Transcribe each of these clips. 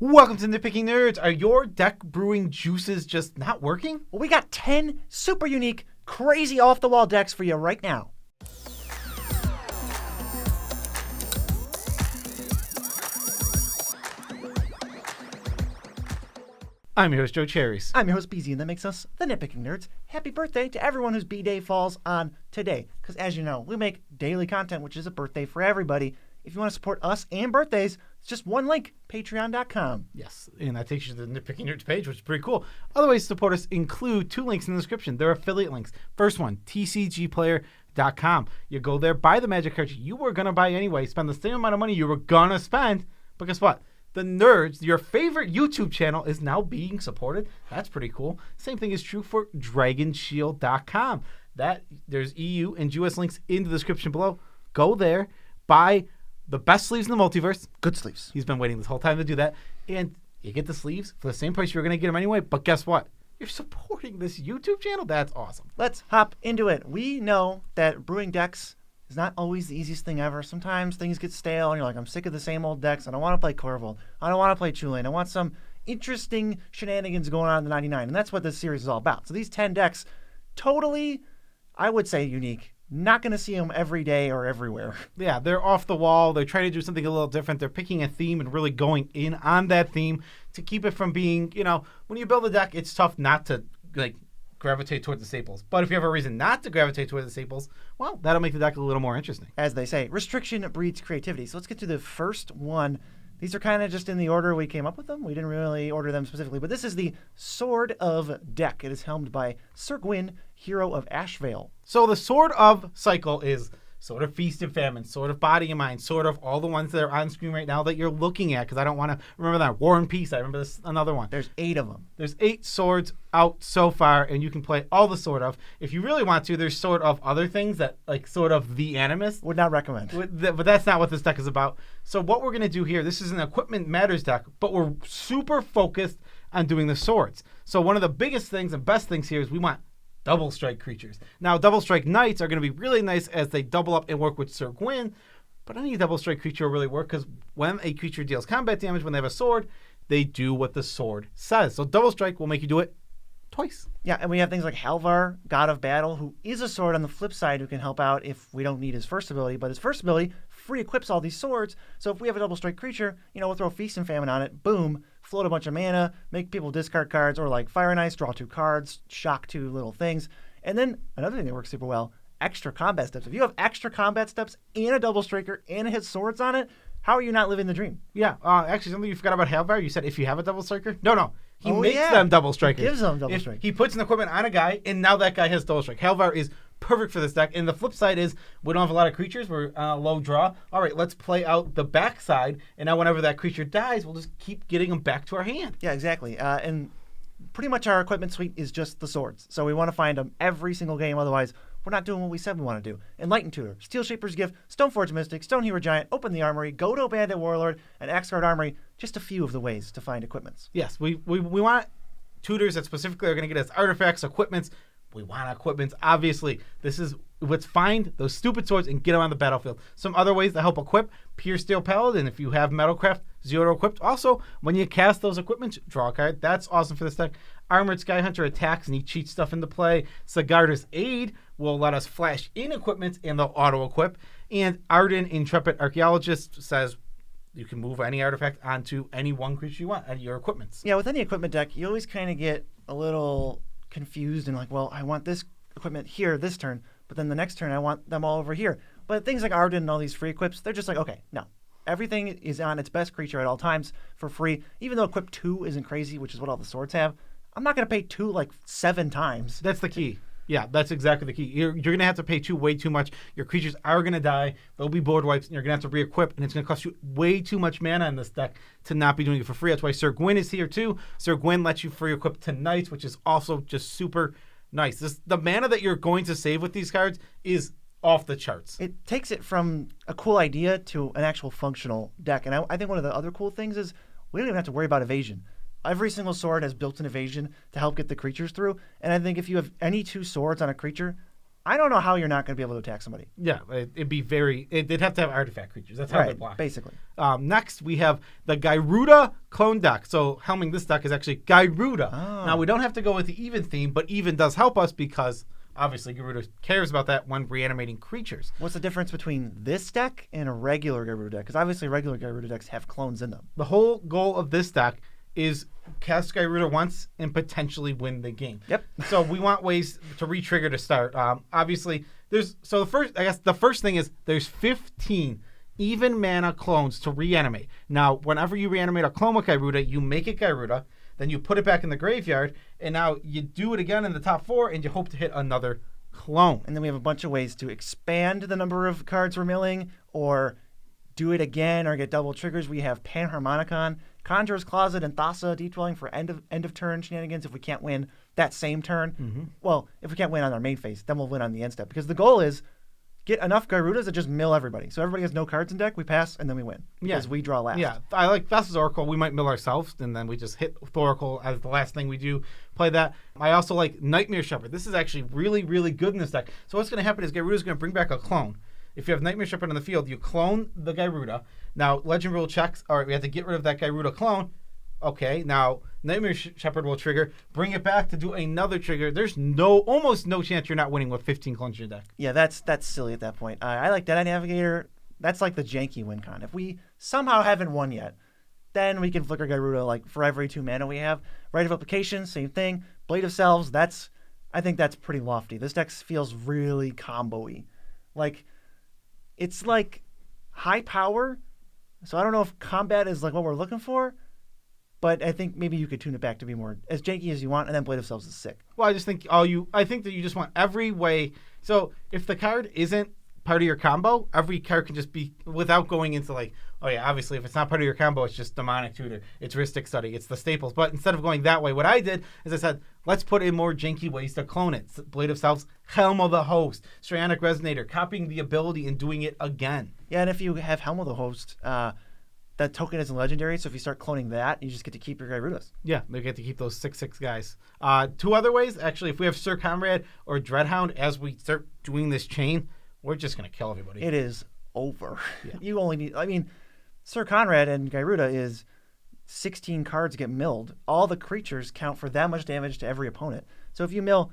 Welcome to Nitpicking Nerds. Are your deck brewing juices just not working? Well, we got 10 super unique, crazy off-the-wall decks for you right now. I'm your host, Joe Cherries. I'm your host, BZ, and that makes us the Nitpicking Nerds. Happy birthday to everyone whose B-Day falls on today. Because as you know, we make daily content, which is a birthday for everybody. If you want to support us and birthdays, it's just one link, patreon.com. Yes, and that takes you to the Nitpicking Nerds page, which is pretty cool. Other ways to support us include 2 links in the description. They're affiliate links. First one, tcgplayer.com. You go there, buy the Magic cards you were going to buy anyway, spend the same amount of money you were going to spend, but guess what? The Nerds, your favorite YouTube channel, is now being supported. That's pretty cool. Same thing is true for dragonshield.com. There's EU and US links in the description below. Go there, buy the best sleeves in the multiverse. Good sleeves. He's been waiting this whole time to do that. And you get the sleeves for the same price you were going to get them anyway. But guess what? You're supporting this YouTube channel. That's awesome. Let's hop into it. We know that brewing decks is not always the easiest thing ever. Sometimes things get stale and you're like, I'm sick of the same old decks. I don't want to play Corval. I don't want to play Chulane. I want some interesting shenanigans going on in the 99. And that's what this series is all about. So these 10 decks, totally, I would say, unique. Not going to see them every day or everywhere. Yeah, they're off the wall. They're trying to do something a little different. They're picking a theme and really going in on that theme to keep it from being, when you build a deck, it's tough not to gravitate towards the staples. But if you have a reason not to gravitate towards the staples, well, that'll make the deck a little more interesting. As they say, restriction breeds creativity. So let's get to the first one. These are kind of just in the order we came up with them. We didn't really order them specifically, but this is the Sword of Deck. It is helmed by Sir Gwyn, Hero of Ashvale. So the Sword of cycle is Sword of Feast and Famine, Sword of Body and Mind, Sword of all the ones that are on screen right now that you're looking at, because I don't want to remember that. War and Peace, I remember this another one. There's 8 of them. There's 8 swords out so far, and you can play all the Sword of. If you really want to, there's Sword of other things that, like Sword of the Animus. Would not recommend. But that's not what this deck is about. So what we're going to do here, this is an Equipment Matters deck, but we're super focused on doing the swords. So one of the biggest things and best things here is we want double strike creatures. Now, double strike knights are going to be really nice as they double up and work with Sir Gwyn, but any double strike creature will really work because when a creature deals combat damage, when they have a sword, they do what the sword says. So double strike will make you do it twice. Yeah, and we have things like Halvar, God of Battle, who is a sword on the flip side who can help out if we don't need his first ability, but his first ability free equips all these swords. So if we have a double strike creature, we'll throw Feast and Famine on it, boom, float a bunch of mana, make people discard cards, or like Fire and Ice, draw 2 cards, shock 2 little things. And then another thing that works super well, extra combat steps. If you have extra combat steps and a double striker and it has swords on it, how are you not living the dream? Yeah, actually, something you forgot about Halvar, you said if you have a double striker? No. He makes them double strikers. He gives them double strike. He puts an equipment on a guy, and now that guy has double strike. Halvar is perfect for this deck. And the flip side is we don't have a lot of creatures. We're low draw. All right, let's play out the back side. And now whenever that creature dies, we'll just keep getting them back to our hand. Yeah, exactly. And pretty much our equipment suite is just the swords. So we want to find them every single game. Otherwise, we're not doing what we said we want to do. Enlightened Tutor, Steel Shaper's Gift, Stoneforge Mystic, Stone Hero Giant, Open the Armory, Go to Bandit Warlord, and Axguard Armory. Just a few of the ways to find equipments. Yes, we want tutors that specifically are going to get us artifacts, equipments. We want equipments. Obviously, this is let's find those stupid swords and get them on the battlefield. Some other ways to help equip: Pure Steel Paladin. If you have Metalcraft, 0 equipped. Also, when you cast those equipments, draw a card. That's awesome for this deck. Armored Sky Hunter attacks and he cheats stuff into play. Sigarda's Aid will let us flash in equipment and they'll auto-equip. And Arden Intrepid Archaeologist says you can move any artifact onto any one creature you want out of your equipments. Yeah, with any equipment deck, you always kind of get a little confused and like, well, I want this equipment here this turn, but then the next turn I want them all over here. But things like Arden and all these free equips, they're just like, okay, no. Everything is on its best creature at all times for free. Even though equip 2 isn't crazy, which is what all the swords have, I'm not going to pay 2 like 7 times. That's the key. Yeah, that's exactly the key. You're going to have to pay 2 way too much. Your creatures are going to die. There'll be board wipes, and you're going to have to re-equip, and it's going to cost you way too much mana in this deck to not be doing it for free. That's why Sir Gwyn is here, too. Sir Gwyn lets you free equip tonight, which is also just super nice. The mana that you're going to save with these cards is off the charts. It takes it from a cool idea to an actual functional deck. And I think one of the other cool things is we don't even have to worry about evasion. Every single sword has built-in evasion to help get the creatures through. And I think if you have any 2 swords on a creature, I don't know how you're not going to be able to attack somebody. Yeah, it'd be they'd have to have artifact creatures. That's how they block. Basically. Next, we have the Gyruda clone deck. So helming this deck is actually Gyruda. Oh. Now, we don't have to go with the even theme, but even does help us because obviously Gyruda cares about that when reanimating creatures. What's the difference between this deck and a regular Gyruda deck? Because obviously regular Gyruda decks have clones in them. The whole goal of this deck is cast Gyruda once and potentially win the game. Yep. So we want ways to re-trigger to start. Obviously, the first thing is there's 15 even mana clones to reanimate. Now, whenever you reanimate a clone with Gyruda, you make it Gyruda, then you put it back in the graveyard, and now you do it again in the top 4, and you hope to hit another clone. And then we have a bunch of ways to expand the number of cards we're milling, or do it again, or get double triggers. We have Panharmonicon, Conjurer's Closet, and Thassa Deep-Dwelling for end of turn shenanigans if we can't win that same turn. Mm-hmm. Well, if we can't win on our main phase, then we'll win on the end step. Because the goal is get enough Gyrudas to just mill everybody. So everybody has no cards in deck, we pass, and then we win. Because we draw last. Yeah, I like Thassa's Oracle. We might mill ourselves, and then we just hit Thoracle as the last thing we do. Play that. I also like Nightmare Shepherd. This is actually really, really good in this deck. So what's going to happen is Gyruda's going to bring back a clone. If you have Nightmare Shepherd on the field, you clone the Gyruda. Now, Legend Rule checks. All right, we have to get rid of that Gyruda clone. Okay, now Nightmare Shepherd will trigger. Bring it back to do another trigger. There's almost no chance you're not winning with 15 clones in your deck. Yeah, that's silly at that point. I like Deadeye Navigator. That's like the janky win con. If we somehow haven't won yet, then we can flicker Gyruda like for every 2 mana we have. Rite of Application, same thing. Blade of Selves, I think that's pretty lofty. This deck feels really combo-y. Like, it's like high power, so I don't know if combat is like what we're looking for, but I think maybe you could tune it back to be more as janky as you want, and then Blade of Selves is sick. Well, I think that you just want every way. So if the card isn't part of your combo, every card can just be without going into like, oh yeah, obviously if it's not part of your combo, it's just Demonic Tutor, it's Rhystic Study, it's the staples. But instead of going that way, what I did is I said, let's put in more janky ways to clone it. Blade of Selves, Helm of the Host, Strionic Resonator, copying the ability and doing it again. Yeah, and if you have Helm of the Host, that token isn't legendary, so if you start cloning that, you just get to keep your Gyrudas. Yeah, they get to keep those 6/6 guys. 2 other ways, actually, if we have Sir Conrad or Dreadhound as we start doing this chain, we're just going to kill everybody. It is over. Yeah. You only need, Sir Conrad and Gyruda is 16 cards get milled. All the creatures count for that much damage to every opponent. So if you mill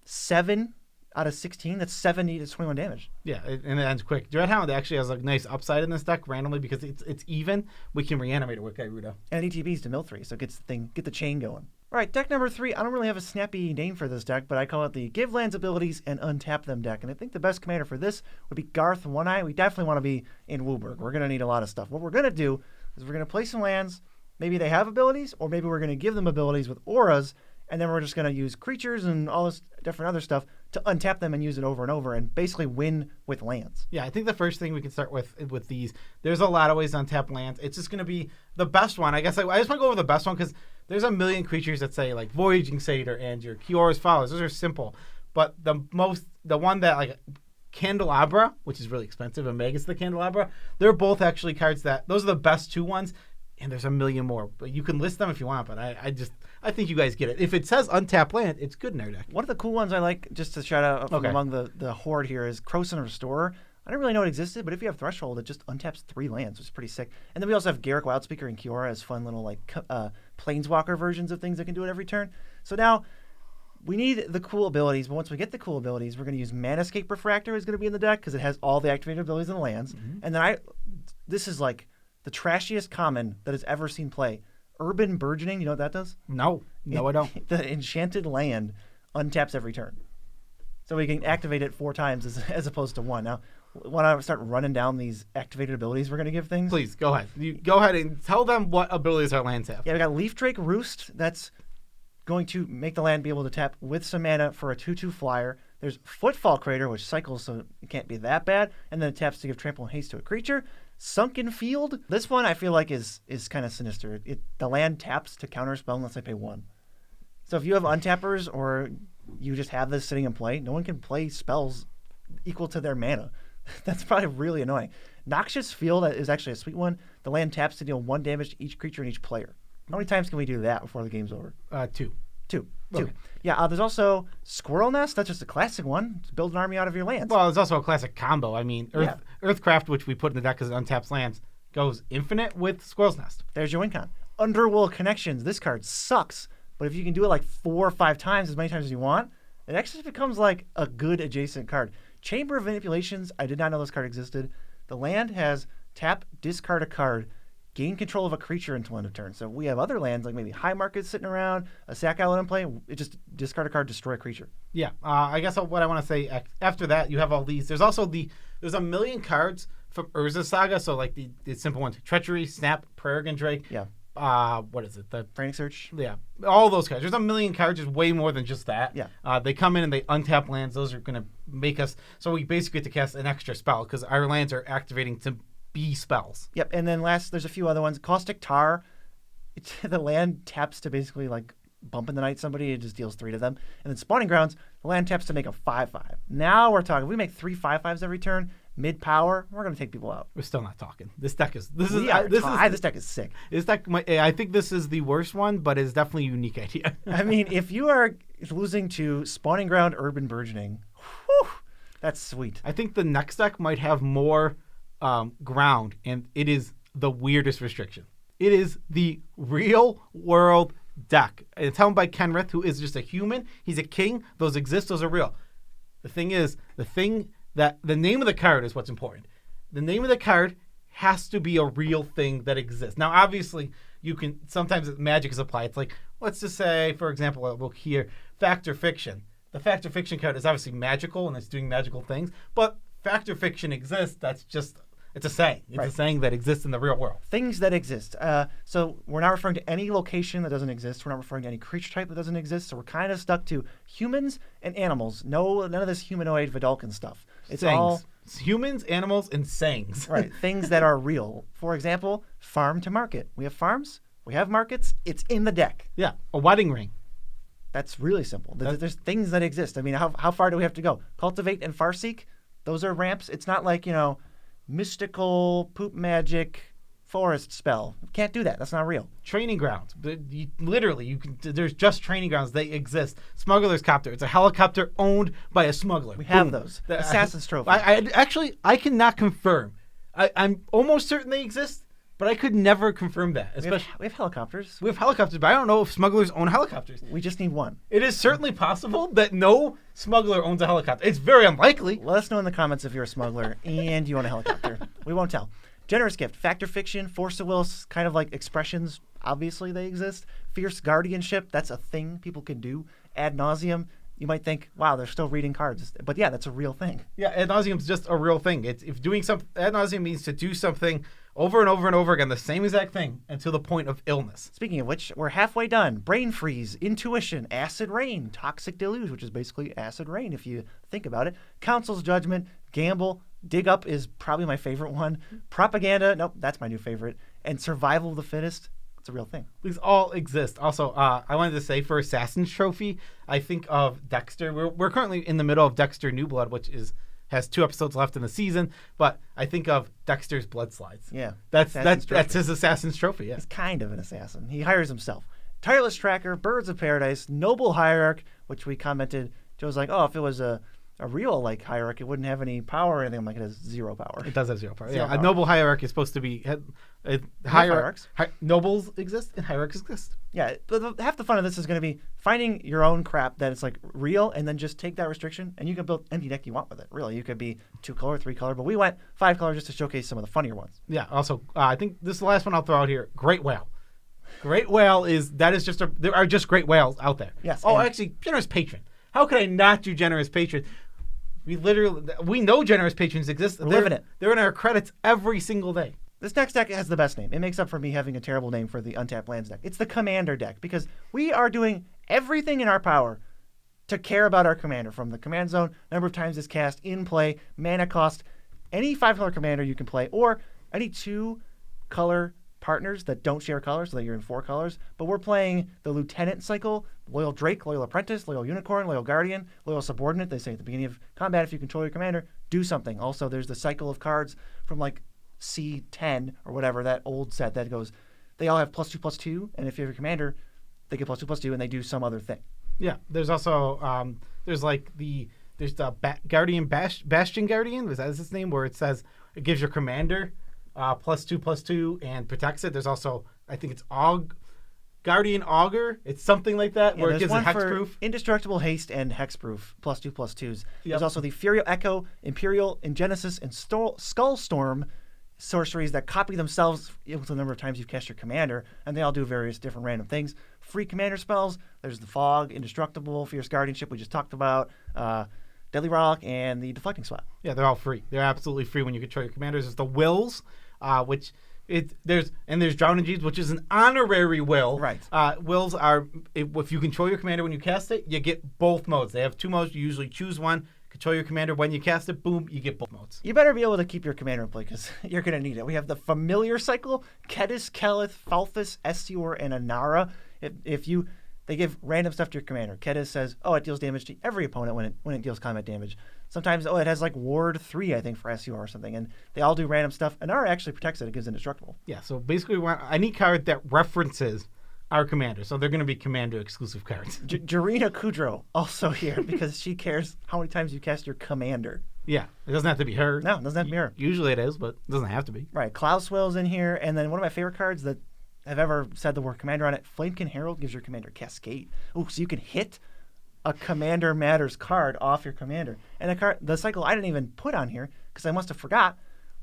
7 out of 16, that's 70 to 21 damage. Yeah, and it ends quick. Dreadhound actually has a nice upside in this deck randomly because it's even. We can reanimate it with Gyruda. And ETBs to mill 3, so it gets get the chain going. All right, deck number 3. I don't really have a snappy name for this deck, but I call it the Give Lands Abilities and Untap Them deck. And I think the best commander for this would be Garth One-Eye. We definitely want to be in Wooburg. We're going to need a lot of stuff. What we're going to do is we're going to play some lands. Maybe they have abilities, or maybe we're going to give them abilities with auras, and then we're just going to use creatures and all this different other stuff to untap them and use it over and over and basically win with lands. Yeah, I think the first thing we can start with these, there's a lot of ways to untap lands. It's just going to be the best one. I guess I just want to go over the best one because there's a million creatures that say like Voyaging Satyr and your Kiora's Followers. Those are simple. But the one that like Candelabra, which is really expensive, and Magus the Candelabra, they're both actually cards those are the best 2 ones. And there's a million more, but you can list them if you want. But I think you guys get it. If it says untap land, it's good in our deck. One of the cool ones I like, just to shout out from among the horde here, is Krosan Restorer. I didn't really know it existed, but if you have Threshold, it just untaps 3 lands, which is pretty sick. And then we also have Garruk Wildspeaker and Kiora as fun little like planeswalker versions of things that can do it every turn. So now we need the cool abilities, but once we get the cool abilities, we're going to use Manascape Refractor is going to be in the deck because it has all the activated abilities in the lands. Mm-hmm. And then this is like the trashiest common that has ever seen play. Urban Burgeoning, you know what that does? No, I don't. The enchanted land untaps every turn. So we can activate it 4 times as opposed to 1. Now, when I start running down these activated abilities we're going to give things. Please, go ahead. You go ahead and tell them what abilities our lands have. Yeah, we got Leaf Drake Roost. That's going to make the land be able to tap with some mana for a 2/2 flyer. There's Footfall Crater, which cycles, so it can't be that bad. And then it taps to give trample and haste to a creature. Sunken Field. This one I feel like is kind of sinister. The land taps to counterspell unless I pay 1. So if you have untappers or you just have this sitting in play, no one can play spells equal to their mana. That's probably really annoying. Noxious Field is actually a sweet one. The land taps to deal 1 damage to each creature and each player. How many times can we do that before the game's over? 2. Two. Okay. Yeah, there's also Squirrel Nest. That's just a classic one. Just build an army out of your lands. Well, there's also a classic combo. I mean, Earthcraft, which we put in the deck because it untaps lands, goes infinite with Squirrel's Nest. There's your win con. Underworld Connections. This card sucks, but if you can do it like 4 or 5 times, as many times as you want, it actually becomes like a good adjacent card. Chamber of Manipulations. I did not know this card existed. The land has tap, discard a card, gain control of a creature until end of turn. So we have other lands like maybe High Market sitting around, a sack island in play. It just discard a card, destroy a creature. Yeah, I guess what I want to say after that, you have all these. There's also there's a million cards from Urza Saga. So like the simple ones: Treachery, Snap, Peregrine Drake. Yeah. What is it? The Frantic Search. Yeah, all those cards. There's a million cards. There's way more than just that. Yeah. They come in and they untap lands. Those are going to make us. So we basically get to cast an extra spell because our lands are activating to be spells. Yep, and then last, there's a few other ones. Caustic Tar, the land taps to basically like bump in the night somebody. It just deals 3 to them. And then Spawning Grounds, the land taps to make a 5/5. Now we're talking. If we make 3 5/5s every turn, mid power, we're going to take people out. We're still not talking. This deck is This deck is sick. This deck, I think this is the worst one, but it's definitely a unique idea. I mean, if you are losing to Spawning Ground, Urban Burgeoning, whew, that's sweet. I think the next deck might have more ground, and it is the weirdest restriction. It is the real world deck. It's held by Kenrith, who is just a human. He's a king. Those exist. Those are real. The thing is, the name of the card is what's important. The name of the card has to be a real thing that exists. Now, obviously, you can sometimes magic is applied. It's like, let's just say, for example, I'll look here, Fact or Fiction. The Fact or Fiction card is obviously magical and it's doing magical things, but Fact or Fiction exists. It's a saying. It's a saying that exists in the real world. Things that exist. So we're not referring to any location that doesn't exist. We're not referring to any creature type that doesn't exist. So we're kind of stuck to humans and animals. None of this humanoid Vidalcan stuff. It's all humans, animals, and sayings. Right. Things that are real. For example, farm to market. We have farms. We have markets. It's in the deck. Yeah. A wedding ring. That's really simple. There's things that exist. I mean, how far do we have to go? Cultivate and Farseek. Those are ramps. It's not like, mystical poop magic forest spell. Can't do that. That's not real. Training grounds. There's just training grounds. They exist. Smuggler's Copter. It's a helicopter owned by a smuggler. We have those. Assassin's Trophy. I cannot confirm. I'm almost certain they exist, but I could never confirm that. We have helicopters. We have helicopters, but I don't know if smugglers own helicopters. We just need one. It is certainly possible that no smuggler owns a helicopter. It's very unlikely. Let us know in the comments if you're a smuggler and you own a helicopter. We won't tell. Generous Gift, Fact or Fiction, Force of Will, kind of like expressions. Obviously, they exist. Fierce Guardianship, that's a thing people can do ad nauseum. You might think, wow, they're still reading cards. But yeah, that's a real thing. Yeah, ad nauseum is just a real thing. If doing something, ad nauseum means to do something over and over and over again, the same exact thing until the point of illness. Speaking of which, we're halfway done. Brain Freeze, Intuition, Acid Rain, Toxic Deluge, which is basically Acid Rain if you think about it. Council's Judgment, Gamble, Dig Up is probably my favorite one. Propaganda, nope, that's my new favorite. And Survival of the Fittest, it's a real thing. These all exist. Also, I wanted to say for Assassin's Trophy, I think of Dexter. We're currently in the middle of Dexter New Blood, which has 2 episodes left in the season, but I think of Dexter's Blood Slides. Yeah. That's his Assassin's Trophy, yeah. He's kind of an assassin. He hires himself. Tireless Tracker, Birds of Paradise, Noble Hierarch, which we commented. Joe's like, if it was a real hierarch, it wouldn't have any power or anything. I'm like, it has 0 power. It does have 0 power. Zero yeah, power. A noble hierarch is supposed to be hierarchs. Nobles exist and hierarchs exist. Yeah, but half the fun of this is going to be finding your own crap that it's like real, and then just take that restriction, and you can build any deck you want with it. Really, you could be 2-color, 3-color, but we went 5-color just to showcase some of the funnier ones. Yeah. Also, I think this is the last one I'll throw out here. Great Whale. Great Whale there are just great whales out there. Yes. Oh, actually, Generous Patron. How could I not do Generous Patron? We know Generous Patrons exist. We're living it. They're in our credits every single day. This next deck has the best name. It makes up for me having a terrible name for the Untapped Lands deck. It's the Commander deck because we are doing everything in our power to care about our commander, from the command zone, number of times it's cast, in play, mana cost, any 5-color commander you can play, or any 2-color partners that don't share colors, so that you're in 4 colors. But we're playing the Lieutenant cycle, Loyal Drake, Loyal Apprentice, Loyal Unicorn, Loyal Guardian, Loyal Subordinate. They say at the beginning of combat, if you control your commander, do something. Also, there's the cycle of cards from like C10 or whatever, that old set that goes, they all have +2/+2, and if you have your commander, they get +2/+2, and they do some other thing. Yeah, there's also there's the Bastion Guardian. Is that his name? Where it says it gives your commander +2/+2 and protects it. There's also, I think it's Guardian Augur. It's something like that, where it gives it hexproof. Indestructible haste and hexproof +2/+2s. Yep. There's also the Furio Echo, Imperial, Ingenesis, and Skullstorm sorceries that copy themselves equal to the number of times you've cast your commander, and they all do various different random things. Free commander spells. There's the Fog, Indestructible, Fierce Guardianship we just talked about, Deadly Rollick, and the Deflecting Swat. Yeah, they're all free. They're absolutely free when you control your commanders. There's the Wills, which there's Drowning Genes, which is an honorary will. Right. Wills are, if you control your commander when you cast it, you get both modes. They have 2 modes. You usually choose one. Control your commander when you cast it. Boom, you get both modes. You better be able to keep your commander in play because you're going to need it. We have the Familiar Cycle, Kedis, Kelith, Falthus, Estior, and Anara. They give random stuff to your commander. Kedis says, it deals damage to every opponent when it deals combat damage. Sometimes, it has like Ward 3, I think, for Estior or something. And they all do random stuff. Anara actually protects it. It gives indestructible. Yeah, so basically I need card that references our commander. So they're going to be commander exclusive cards. Gyruda Kudro also here because she cares how many times you cast your commander. Yeah, it doesn't have to be her. No, it doesn't have to be her. Usually it is, but it doesn't have to be. Right, Cloudwell's in here. And then one of my favorite cards that I've ever said the word commander on it, Flamekin Herald gives your commander Cascade. Oh, so you can hit a Commander Matters card off your commander. And the cycle I didn't even put on here because I must have forgot,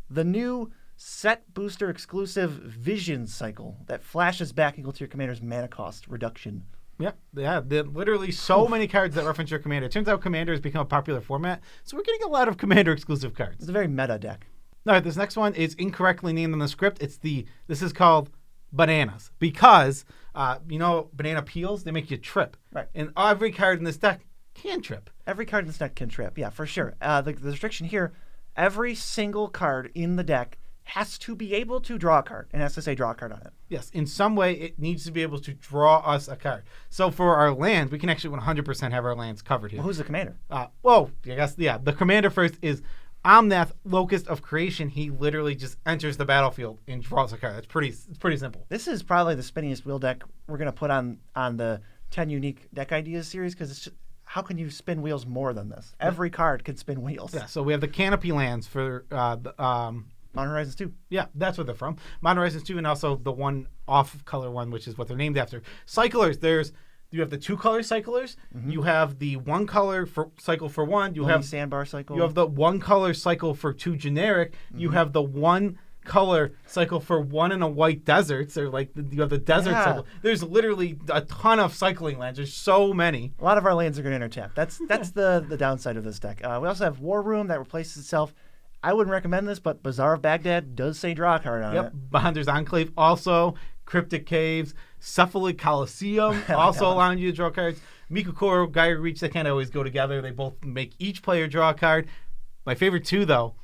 the new set booster exclusive Vision cycle that flashes back equal to your commander's mana cost reduction. Yeah, there literally so many cards that reference your commander. It turns out commander has become a popular format, so we're getting a lot of commander exclusive cards. It's a very meta deck. All right, this next one is incorrectly named in the script. This is called Bananas because banana peels, they make you trip. Right. And every card in this deck can trip. Every card in this deck can trip, yeah, for sure. The restriction here, every single card in the deck has to be able to draw a card and has to say draw a card on it. Yes, in some way it needs to be able to draw us a card. So for our lands, we can actually 100% have our lands covered here. Well, who's the commander? The commander first is Omnath, Locust of Creation. He literally just enters the battlefield and draws a card. It's pretty simple. This is probably the spinniest wheel deck we're going to put on the 10 unique deck ideas series because it's just, how can you spin wheels more than this? Every card can spin wheels. Yeah, so we have the Canopy lands for Modern Horizons 2. Yeah, that's where they're from. Modern Horizons 2 and also the one off-color one, which is what they're named after. Cyclers, you have the 2-color cyclers. Mm-hmm. You have the 1-color cycle for 1. You have Sandbar cycle. You have the 1-color cycle for 2 generic. Mm-hmm. You have the 1-color cycle for 1 in a white desert. So you have the desert cycle. There's literally a ton of cycling lands. There's so many. A lot of our lands are going to intertap. That's the downside of this deck. We also have War Room that replaces itself. I wouldn't recommend this, but Bazaar of Baghdad does say draw a card on it. Bondur's Enclave also. Cryptic Caves. Cephalic Coliseum also allowing you to draw cards. Mikukoro, Gyre Reach, they kind of always go together. They both make each player draw a card. My favorite 2, though,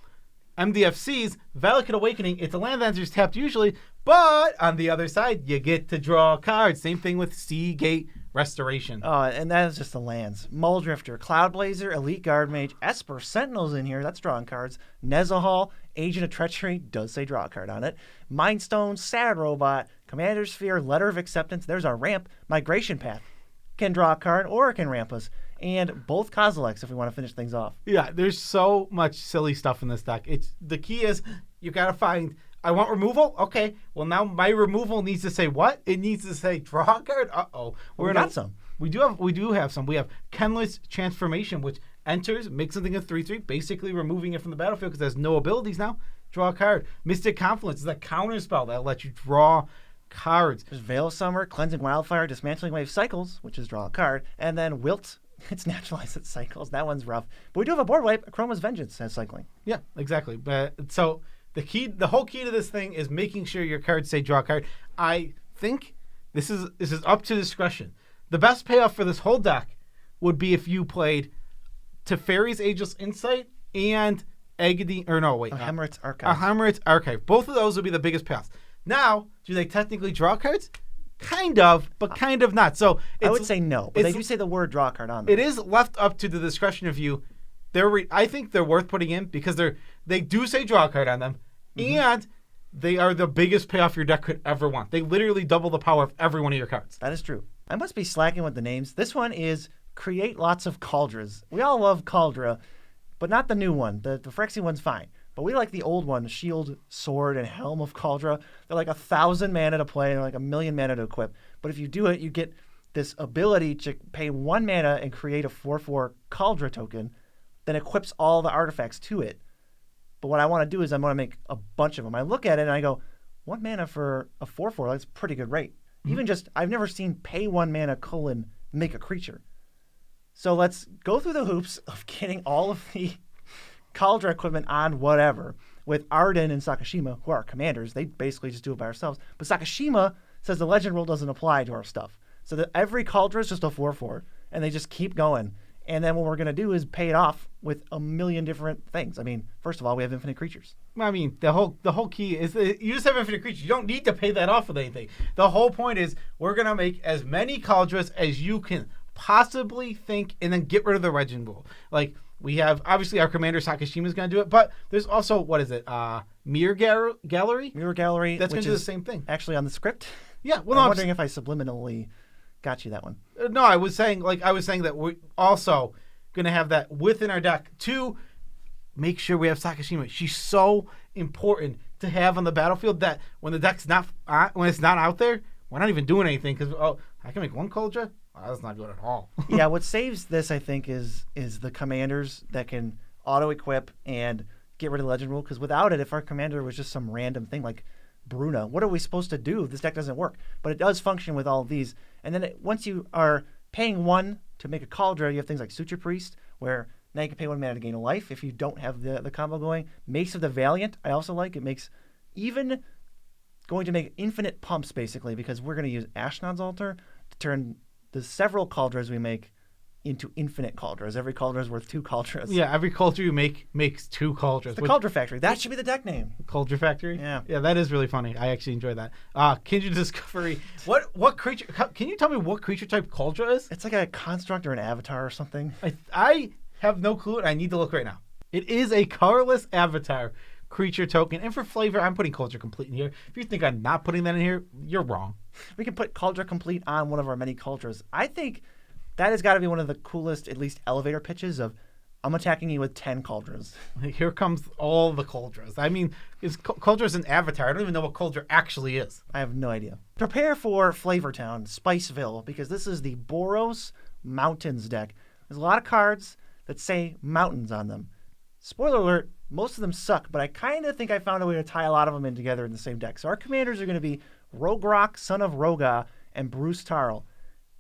MDFC's Valakut Awakening. It's a land that enters tapped usually, but on the other side, you get to draw a card. Same thing with Seagate Restoration. Oh, and that is just the lands. Muldrifter, Cloudblazer, Elite Guard Mage, Esper, Sentinels in here. That's drawing cards. Nezahal, Agent of Treachery, does say draw a card on it. Mindstone, Sad Robot, Commander Sphere, Letter of Acceptance. There's our ramp. Migration Path can draw a card or it can ramp us. And both Kozileks if we want to finish things off. Yeah, there's so much silly stuff in this deck. The key is you got to find, I want removal? Okay. Well, now my removal needs to say what? It needs to say draw a card? Uh-oh. We got some. We do have some. We have Kenless Transformation, which enters, makes something a 3/3, basically removing it from the battlefield because it has no abilities now. Draw a card. Mystic Confluence is a counter spell that lets you draw cards. There's Veil of Summer, Cleansing Wildfire, Dismantling Wave Cycles, which is draw a card, and then Wilt. It's naturalized its cycles. That one's rough. But we do have a board wipe. Chroma's Vengeance has cycling. Yeah, exactly. But so the whole key to this thing is making sure your cards say draw a card. I think this is up to discretion. The best payoff for this whole deck would be if you played Teferi's Ageless Insight and Hemerit's Archive. Hemerit's Archive. Both of those would be the biggest payoffs. Now, do they technically draw cards? Kind of, but kind of not. So I would say no, but they do say the word draw card on them. It is left up to the discretion of you. I think they're worth putting in because they do say draw card on them, and they are the biggest payoff your deck could ever want. They literally double the power of every one of your cards. That is true. I must be slacking with the names. This one is create lots of Kaldras. We all love Kaldra, but not the new one. The Phyrexian one's fine. But we like the old one, Shield, Sword, and Helm of Kaldra. They're like 1,000 mana to play and like 1,000,000 mana to equip. But if you do it, you get this ability to pay 1 mana and create a 4/4 Kaldra token, then equips all the artifacts to it. But what I want to do is I want to make a bunch of them. I look at it and I go, 1 mana for a 4/4, that's a pretty good rate. Even just, I've never seen pay 1 mana : make a creature. So let's go through the hoops of getting all of the Kaldra equipment on whatever. With Arden and Sakashima, who are our commanders, they basically just do it by ourselves. But Sakashima says the legend rule doesn't apply to our stuff. So that every Kaldra is just a 4/4, and they just keep going. And then what we're going to do is pay it off with 1,000,000 different things. I mean, first of all, we have infinite creatures. I mean, the whole key is that you just have infinite creatures. You don't need to pay that off with anything. The whole point is we're going to make as many Kaldras as you can possibly think and then get rid of the legend rule. Like, we have, obviously, our commander Sakashima is going to do it, but there's also, what is it, Mirror Gallery? Mirror Gallery, That's going which to do the is same thing. actually on the script. Yeah, well, I'm wondering if I subliminally got you that one. No, I was saying that we're also going to have that within our deck to make sure we have Sakashima. She's so important to have on the battlefield that when the deck's not when it's not out there, we're not even doing anything because I can make 1 Kaldra. Oh, that's not good at all. Yeah, what saves this, I think, is the commanders that can auto-equip and get rid of the legend rule. Because without it, if our commander was just some random thing like Bruna, what are we supposed to do? This deck doesn't work. But it does function with all of these. And then once you are paying 1 to make a Kaldra, you have things like Suture Priest, where now you can pay 1 mana to gain a life if you don't have the combo going. Mace of the Valiant, I also like. It makes even going to make infinite pumps, basically, because we're going to use Ashnod's Altar to turn the several Kaldras we make into infinite Kaldras. Every Kaldra is worth 2 Kaldras. Yeah, every Kaldra you make makes 2 Kaldras. The Kaldra Factory. That should be the deck name. Kaldra Factory? Yeah. Yeah, that is really funny. I actually enjoy that. Kindred Discovery. What creature... Can you tell me what creature type Kaldra is? It's like a construct or an avatar or something. I have no clue, and I need to look right now. It is a colorless avatar creature token. And for flavor, I'm putting Kaldra Complete in here. If you think I'm not putting that in here, you're wrong. We can put Kaldra Complete on one of our many Kaldras. I think that has got to be one of the coolest, at least elevator pitches of, I'm attacking you with 10 Kaldras. Here comes all the Kaldras. I mean, Kaldra's an avatar. I don't even know what Kaldra actually is. I have no idea. Prepare for Flavortown, Spiceville, because this is the Boros Mountains deck. There's a lot of cards that say mountains on them. Spoiler alert, most of them suck, but I kind of think I found a way to tie a lot of them in together in the same deck. So our commanders are going to be Rogrock, Son of Roga, and Bruce Tarl.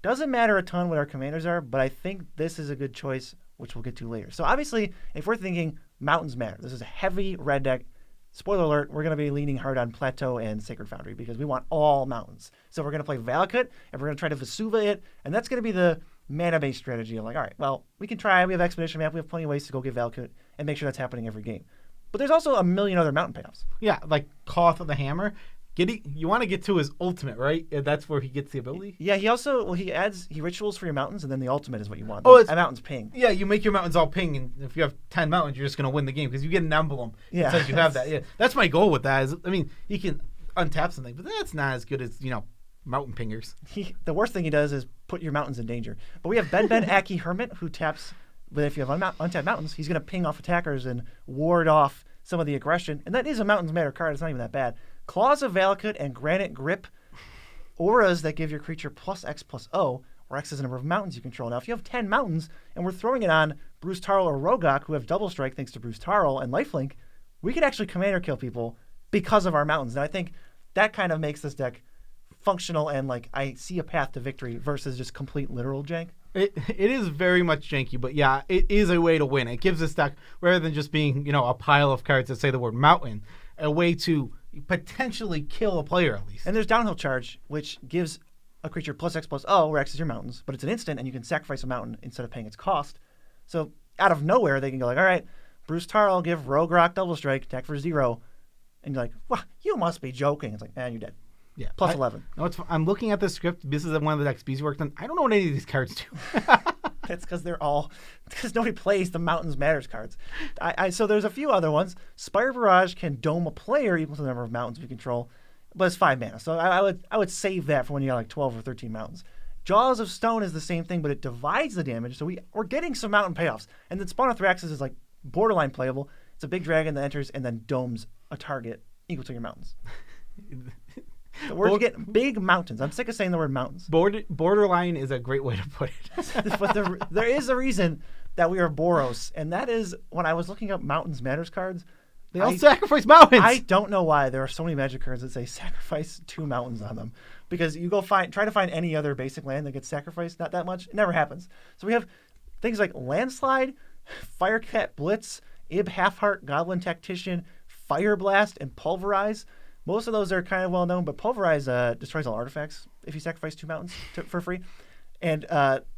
Doesn't matter a ton what our commanders are, but I think this is a good choice, which we'll get to later. So obviously, if we're thinking mountains matter, this is a heavy red deck. Spoiler alert, we're going to be leaning hard on Plateau and Sacred Foundry because we want all mountains. So we're going to play Valakut, and we're going to try to Vesuva it, and that's going to be the mana-based strategy of like, all right, well, we can try. We have Expedition Map. We have plenty of ways to go get Valakut and make sure that's happening every game. But there's also a million other mountain payoffs. Yeah, like Koth of the Hammer. You want to get to his ultimate, right? That's where he gets the ability. Yeah, he rituals for your mountains, and then the ultimate is what you want. It's a mountain's ping. Yeah, you make your mountains all ping, and if you have 10 mountains, you're just going to win the game because you get an emblem that says you have that. Yeah, that's my goal with that. He can untap something, but that's not as good as mountain pingers. The worst thing he does is put your mountains in danger. But we have Ben Aki Hermit who taps. But if you have untapped mountains, he's going to ping off attackers and ward off some of the aggression. And that is a Mountains Matter card. It's not even that bad. Claws of Valakut and Granite Grip. Auras that give your creature +X/+O, where X is the number of mountains you control. Now, if you have 10 mountains and we're throwing it on Bruce Tarl or Rogok, who have double strike thanks to Bruce Tarl and lifelink, we could actually commander kill people because of our mountains. And I think that kind of makes this deck functional and like I see a path to victory versus just complete literal jank. It is very much janky, but yeah, it is a way to win. It gives this deck, rather than just being, a pile of cards that say the word mountain, a way to potentially kill a player at least. And there's Downhill Charge, which gives a creature +X/+O, where X is your mountains, but it's an instant, and you can sacrifice a mountain instead of paying its cost. So out of nowhere, they can go like, all right, Bruce Tarl, give Rogrock double strike, attack for 0. And you're like, well, you must be joking. It's like, you're dead. Yeah, +11. I'm looking at the script. This is one of the decks BZ worked on. I don't know what any of these cards do. That's because nobody plays the Mountains Matters cards. So there's a few other ones. Spire Barrage can dome a player equal to the number of mountains we control, but it's 5 mana. So I would save that for when you got like 12 or 13 mountains. Jaws of Stone is the same thing, but it divides the damage, so we're getting some mountain payoffs. And then Spawn of Thraxus is like borderline playable. It's a big dragon that enters and then domes a target equal to your mountains. So we're getting big mountains. I'm sick of saying the word mountains. Borderline is a great way to put it. But there is a reason that we are Boros, and that is when I was looking up Mountains Matters cards. They all sacrifice mountains. I don't know why there are so many Magic cards that say sacrifice 2 mountains on them. Because you go try to find any other basic land that gets sacrificed, not that much. It never happens. So we have things like Landslide, Firecat Blitz, Ib Halfheart, Goblin Tactician, Fire Blast, and Pulverize. Most of those are kind of well known, but Pulverize destroys all artifacts if you sacrifice 2 mountains for free. And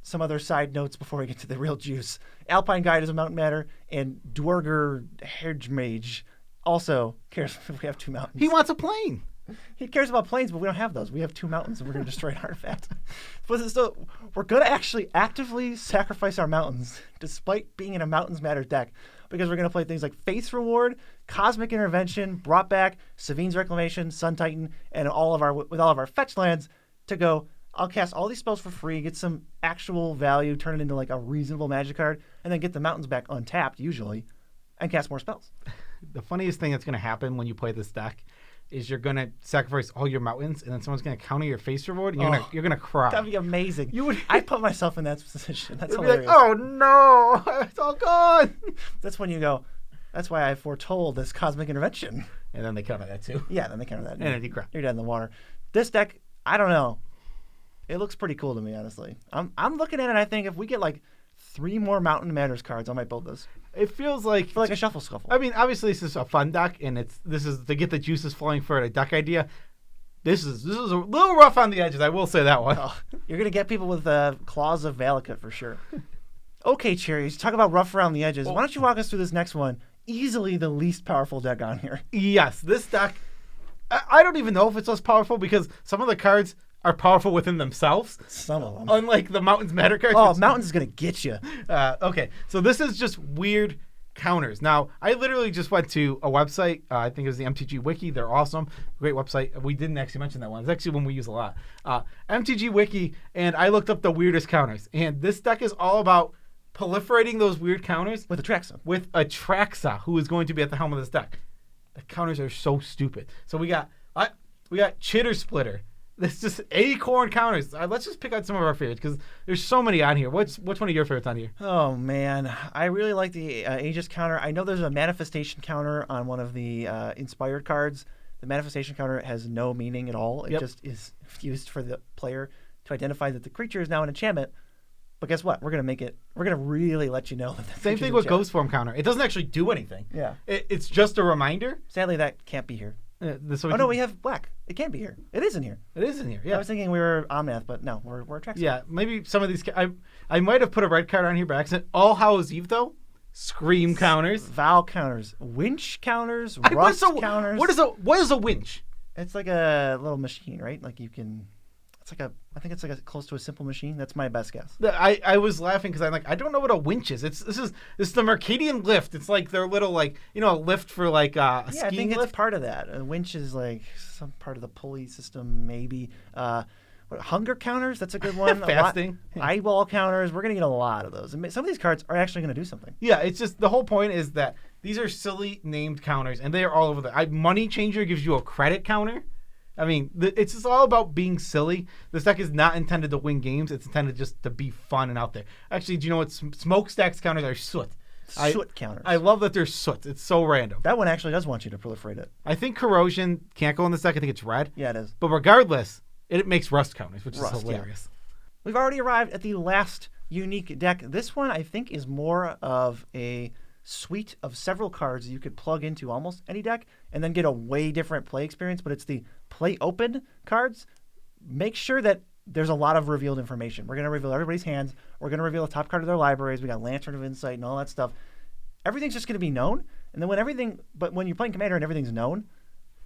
some other side notes before we get to the real juice. Alpine Guide is a mountain matter, and Dwarger Hedge Mage also cares if we have 2 mountains. He wants a plane. He cares about planes, but we don't have those. We have 2 mountains, and we're going to destroy an artifact. But so we're going to actually actively sacrifice our mountains, despite being in a Mountains Matter deck, because we're going to play things like Faith's Reward, Cosmic Intervention, Brought Back, Savine's Reclamation, Sun Titan, and all of our fetch lands to go. I'll cast all these spells for free, get some actual value, turn it into like a reasonable Magic card, and then get the mountains back untapped usually, and cast more spells. The funniest thing that's going to happen when you play this deck is you're going to sacrifice all your mountains, and then someone's going to counter your face reward, and you're going to cry. That'd be amazing. I put myself in that position. That's You'd hilarious. be like, oh no, it's all gone. That's when you go, that's why I foretold this Cosmic Intervention. And then they counter that too. Yeah, then they counter that. And then you cry. You're dead in the water. This deck, I don't know. It looks pretty cool to me, honestly. I'm looking at it, and I think if we get like 3 more Mountain Matters cards, I might build this. It feels like For like a shuffle scuffle. I mean, obviously this is a fun deck, and this is to get the juices flowing for a deck idea. This is a little rough on the edges. I will say that one. Oh, you're gonna get people with Claws of Valakut for sure. Okay, Cherries, talk about rough around the edges. Why don't you walk us through this next one? Easily the least powerful deck on here. Yes, this deck. I don't even know if it's less powerful because some of the cards are powerful within themselves. Some of them. Unlike the Mountains Matter cards. Oh, Mountains is going to get you. Okay, so this is just weird counters. Now, I literally just went to a website. I think it was the MTG Wiki. They're awesome. Great website. We didn't actually mention that one. It's actually one we use a lot. MTG Wiki, and I looked up the weirdest counters. And this deck is all about proliferating those weird counters. With Atraxa. With Atraxa, who is going to be at the helm of this deck. The counters are so stupid. So we got Chitter Splitter. This just Acorn counters. Let's just pick out some of our favorites because there's so many on here. Which one of your favorites on here? Oh man, I really like the Aegis counter. I know there's a manifestation counter on one of the inspired cards. The manifestation counter has no meaning at all. It just is used for the player to identify that the creature is now an enchantment. But guess what? We're gonna really let you know that the same thing with Ghost Form counter. It doesn't actually do anything. Yeah, it's just a reminder. Sadly, that can't be here. No, we have black. It can't be here. It is in here. It is in here. Yeah. I was thinking we were Omnath, but no, we're Atraxa. Yeah, maybe some of these. I might have put a red card on here by accident. All Hallows Eve though, Scream counters, Vow counters, Winch counters, Rust counters. What is a winch? It's like a little machine, right? Like you can. I think it's like close to a simple machine. That's my best guess. I was laughing because I'm like, I don't know what a winch is. This is the Mercadian lift. It's like their little a lift for like a skiing I think lift. it's part of that. A winch is like some part of the pulley system, maybe. Hunger counters, that's a good one. Fasting. Eyeball counters, we're going to get a lot of those. And some of these cards are actually going to do something. Yeah, it's just the whole point is that these are silly named counters, and they are all over the. Money Changer gives you a credit counter. I mean, it's just all about being silly. This deck is not intended to win games. It's intended just to be fun and out there. Actually, do you know what smokestacks counters are? Soot. Soot counters. I love that they're soot. It's so random. That one actually does want you to proliferate it. I think Corrosion can't go in this deck. I think it's red. Yeah, it is. But regardless, it makes Rust counters, which is hilarious. Yeah. We've already arrived at the last unique deck. This one, I think, is more of a suite of several cards you could plug into almost any deck and then get a way different play experience, but it's the play open cards. Make sure that there's a lot of revealed information. We're going to reveal everybody's hands. We're going to reveal the top card of their libraries. We got Lantern of Insight and all that stuff. Everything's just going to be known. And then when you're playing Commander and everything's known,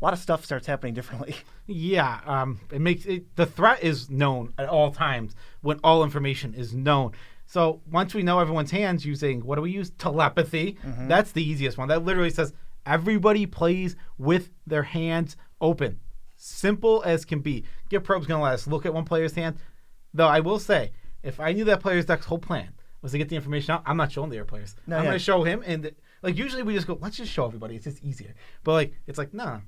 a lot of stuff starts happening differently. Yeah, the threat is known at all times when all information is known. So once we know everyone's hands using, what do we use? Telepathy. Mm-hmm. That's the easiest one. That literally says everybody plays with their hands open. Simple as can be. Gift Probe's going to let us look at one player's hand. Though I will say, if I knew that player's deck's whole plan was to get the information out, I'm not showing the other players. I'm going to show him, and like usually we just go, let's just show everybody. It's just easier. But like it's like no,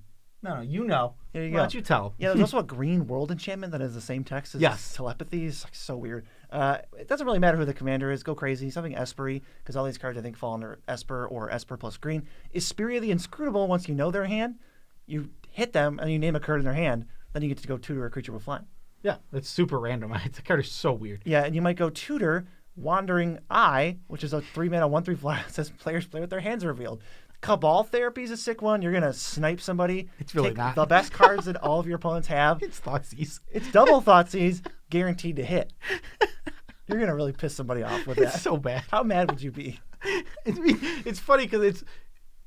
you know. There you Why go. don't you tell? Yeah, there's also a green world enchantment that has the same text as telepathy. It's like so weird. It doesn't really matter who the commander is. Go crazy. Something Espery, because all these cards I think fall under Esper or Esper plus green. Isperia the Inscrutable, once you know their hand, you hit them and you name a card in their hand, then you get to go tutor a creature with flying. Yeah, it's super random. The card is so weird. Yeah, and you might go tutor Wandering Eye, which is a 3-mana 1/3 flyer that says players play with their hands revealed. Cabal Therapy is a sick one. You're going to snipe somebody. It's really take not. the best cards that all of your opponents have. It's Thoughtseize. It's double Thoughtseize, guaranteed to hit. You're going to really piss somebody off with that. It's so bad. How mad would you be? It's funny because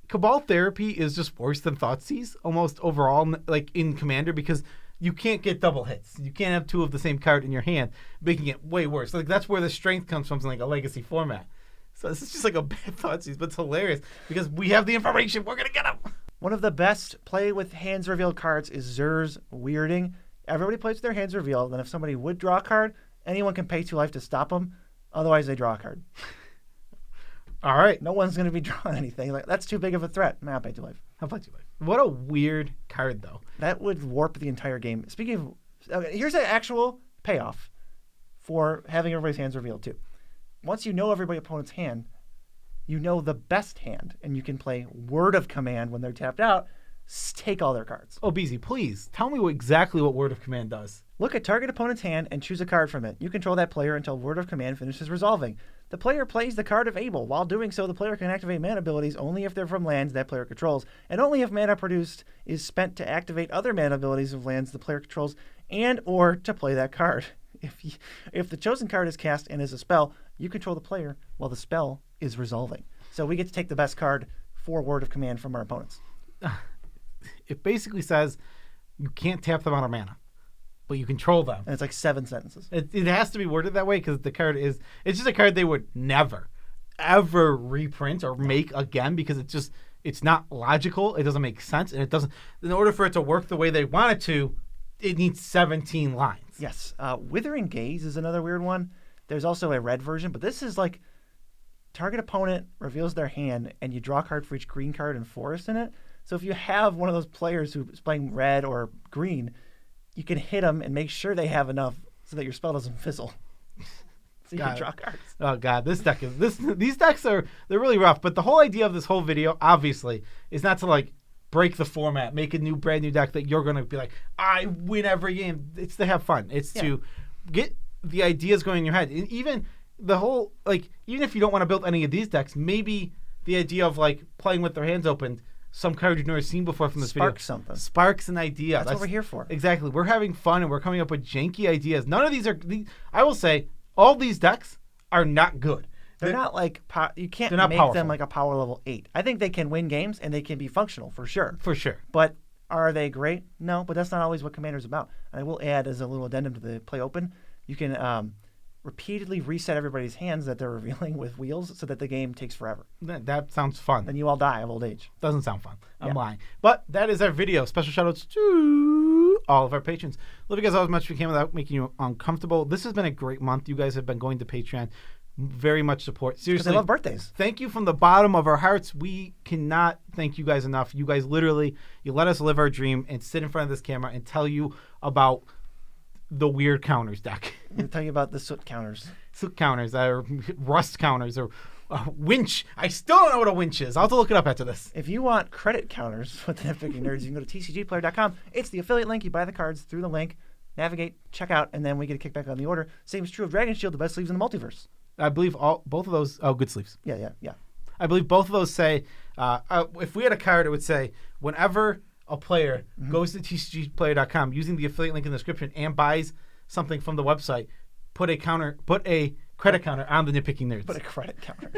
Cabal Therapy is just worse than Thoughtseize almost overall, like in Commander, because you can't get double hits. You can't have two of the same card in your hand, making it way worse. Like that's where the strength comes from in like a Legacy format. So this is just like a bad Thoughtseize, but it's hilarious because we have the information. We're gonna get them. One of the best play with hands revealed cards is Zur's Weirding. Everybody plays with their hands revealed, and if somebody would draw a card, anyone can pay 2 life to stop them. Otherwise, they draw a card. All right. No one's going to be drawing anything. Like that's too big of a threat. I'll pay 2 life. I'll pay 2 life. What a weird card, though. That would warp the entire game. Speaking of, okay, here's an actual payoff for having everybody's hands revealed too. Once you know everybody's opponent's hand, you know the best hand, and you can play Word of Command when they're tapped out. Take all their cards. Oh, BZ, please tell me exactly what Word of Command does. Look at target opponent's hand and choose a card from it. You control that player until Word of Command finishes resolving. The player plays the card of Able. While doing so, the player can activate mana abilities only if they're from lands that player controls, and only if mana produced is spent to activate other mana abilities of lands the player controls, and or to play that card. If the chosen card is cast and is a spell, you control the player while the spell is resolving. So we get to take the best card for Word of Command from our opponents. It basically says you can't tap them out of mana, but you control them. And it's like 7 sentences. It has to be worded that way because the card is... It's just a card they would never, ever reprint or make again because it's not logical. It doesn't make sense. And it doesn't... In order for it to work the way they want it to, it needs 17 lines. Yes. Withering Gaze is another weird one. There's also a red version, but this is like target opponent reveals their hand and you draw a card for each green card and forest in it. So if you have one of those players who's playing red or green, you can hit them and make sure they have enough so that your spell doesn't fizzle. So you can draw cards. Oh god, these decks they're really rough. But the whole idea of this whole video, obviously, is not to like break the format, make a brand new deck that you're gonna be like, I win every game. It's to have fun. It's to get the ideas going in your head. And even the whole even if you don't want to build any of these decks, maybe the idea of like playing with their hands open. Some card you've never seen before from this video. Sparks an idea. That's what we're here for. Exactly. We're having fun and we're coming up with janky ideas. None of these are... I will say, all these decks are not good. They're not like... You can't make powerful. them like a power level 8. I think they can win games and they can be functional for sure. For sure. But are they great? No, but that's not always what Commander's about. And I will add as a little addendum to the play open, you can... repeatedly reset everybody's hands that they're revealing with wheels so that the game takes forever. That sounds fun. Then you all die of old age. Doesn't sound fun. I'm lying. But that is our video. Special shoutouts to all of our patrons. Love you guys all as much as we can without making you uncomfortable. This has been a great month. You guys have been going to Patreon. Very much support. Seriously. Because I love birthdays. Thank you from the bottom of our hearts. We cannot thank you guys enough. You guys literally, you let us live our dream and sit in front of this camera and tell you about the weird counters deck. I'll tell you about the soot counters. Soot counters, or rust counters, or winch. I still don't know what a winch is. I'll have to look it up after this. If you want credit counters with the Nitpicking Nerds, you can go to tcgplayer.com. It's the affiliate link. You buy the cards through the link, navigate, check out, and then we get a kickback on the order. Same is true of Dragon Shield, the best sleeves in the multiverse. I believe both of those... Oh, good sleeves. Yeah. I believe both of those say... if we had a card, it would say, whenever... a player goes to tcgplayer.com using the affiliate link in the description and buys something from the website, put a credit counter on the Nitpicking Nerds. Put a credit counter.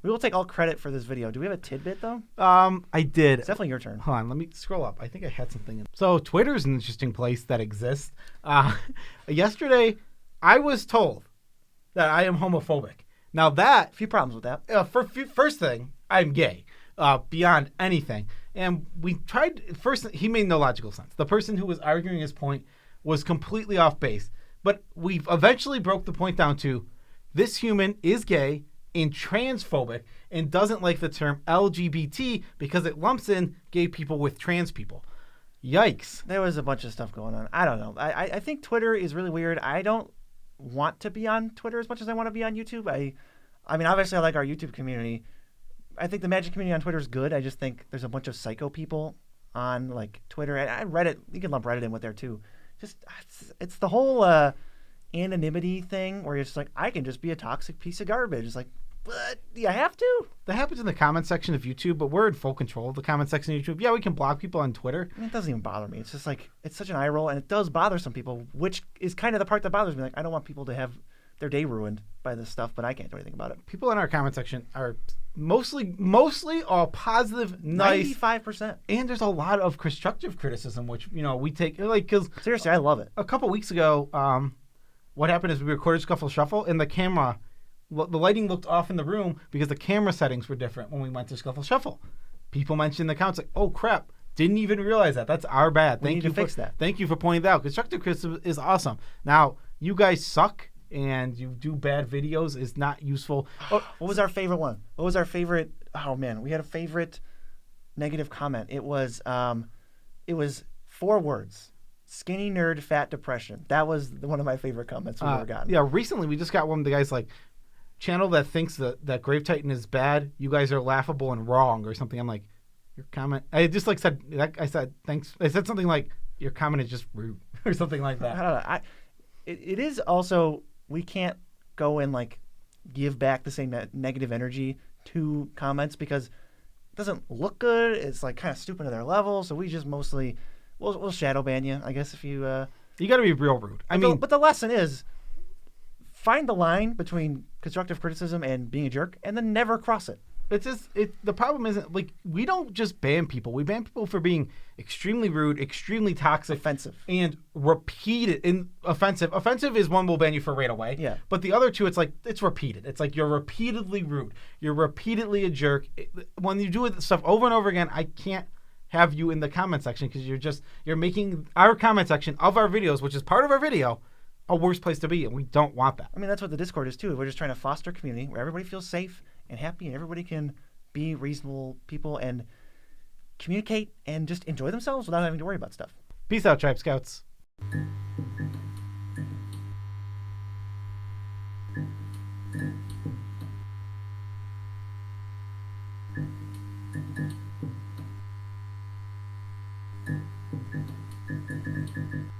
We will take all credit for this video. Do we have a tidbit, though? I did. It's definitely your turn. Hold on, let me scroll up. I think I had something in. So Twitter's an interesting place that exists. Yesterday, I was told that I am homophobic. Now that... A few problems with that. First thing, I'm gay. Beyond anything. And we tried... First, he made no logical sense. The person who was arguing his point was completely off base. But we've eventually broke the point down to this human is gay and transphobic and doesn't like the term LGBT because it lumps in gay people with trans people. Yikes. There was a bunch of stuff going on. I don't know. I think Twitter is really weird. I don't want to be on Twitter as much as I want to be on YouTube. I mean, obviously I like our YouTube community. I think the Magic community on Twitter is good. I just think there's a bunch of psycho people on like Twitter and Reddit. You can lump Reddit in with there too. Just it's the whole anonymity thing where you're just like, I can just be a toxic piece of garbage. It's like, but do you have to? That happens in the comment section of YouTube, but we're in full control of the comment section of YouTube. Yeah, we can block people on Twitter. I mean, it doesn't even bother me. It's just like, it's such an eye roll, and it does bother some people, which is kind of the part that bothers me. Like, I don't want people to have their day ruined by this stuff, but I can't do anything about it. People in our comment section are mostly all positive, nice. 95%. And there's a lot of constructive criticism, which, we take, like, because... Seriously, I love it. A couple weeks ago, what happened is we recorded Scuffle Shuffle, and the camera... the lighting looked off in the room because the camera settings were different when we went to Scuffle Shuffle. People mentioned in the comments like, "Oh crap, didn't even realize that. That's our bad. We need to fix that. Thank you for pointing that out. Constructive criticism is awesome. Now, you guys suck and you do bad videos is not useful." What was our favorite one? What was our favorite? Oh man, we had a favorite negative comment. It was 4 words. Skinny nerd, fat depression. That was one of my favorite comments we've ever gotten. Yeah, recently we just got one of the guys like, channel that thinks that Grave Titan is bad, you guys are laughable and wrong or something. I'm like, your comment, I just like said, I said, thanks. I said something like, your comment is just rude or something like that. I don't know. It is also, we can't go and like give back the same negative energy to comments because it doesn't look good. It's like kind of stupid to their level. So we just mostly, we'll shadow ban you, I guess, if you... You got to be real rude. But the lesson is, find the line between constructive criticism and being a jerk, and then never cross it. It's just the problem isn't like we don't just ban people. We ban people for being extremely rude, extremely toxic, offensive, and repeated. And offensive. Offensive is one we'll ban you for right away. Yeah. But the other two, it's like it's repeated. It's like you're repeatedly rude. You're repeatedly a jerk. When you do stuff over and over again, I can't have you in the comment section because you're making our comment section of our videos, which is part of our video, a worse place to be, and we don't want that. I mean, that's what the Discord is too. We're just trying to foster a community where everybody feels safe and happy, and everybody can be reasonable people and communicate and just enjoy themselves without having to worry about stuff. Peace out, Tribe Scouts.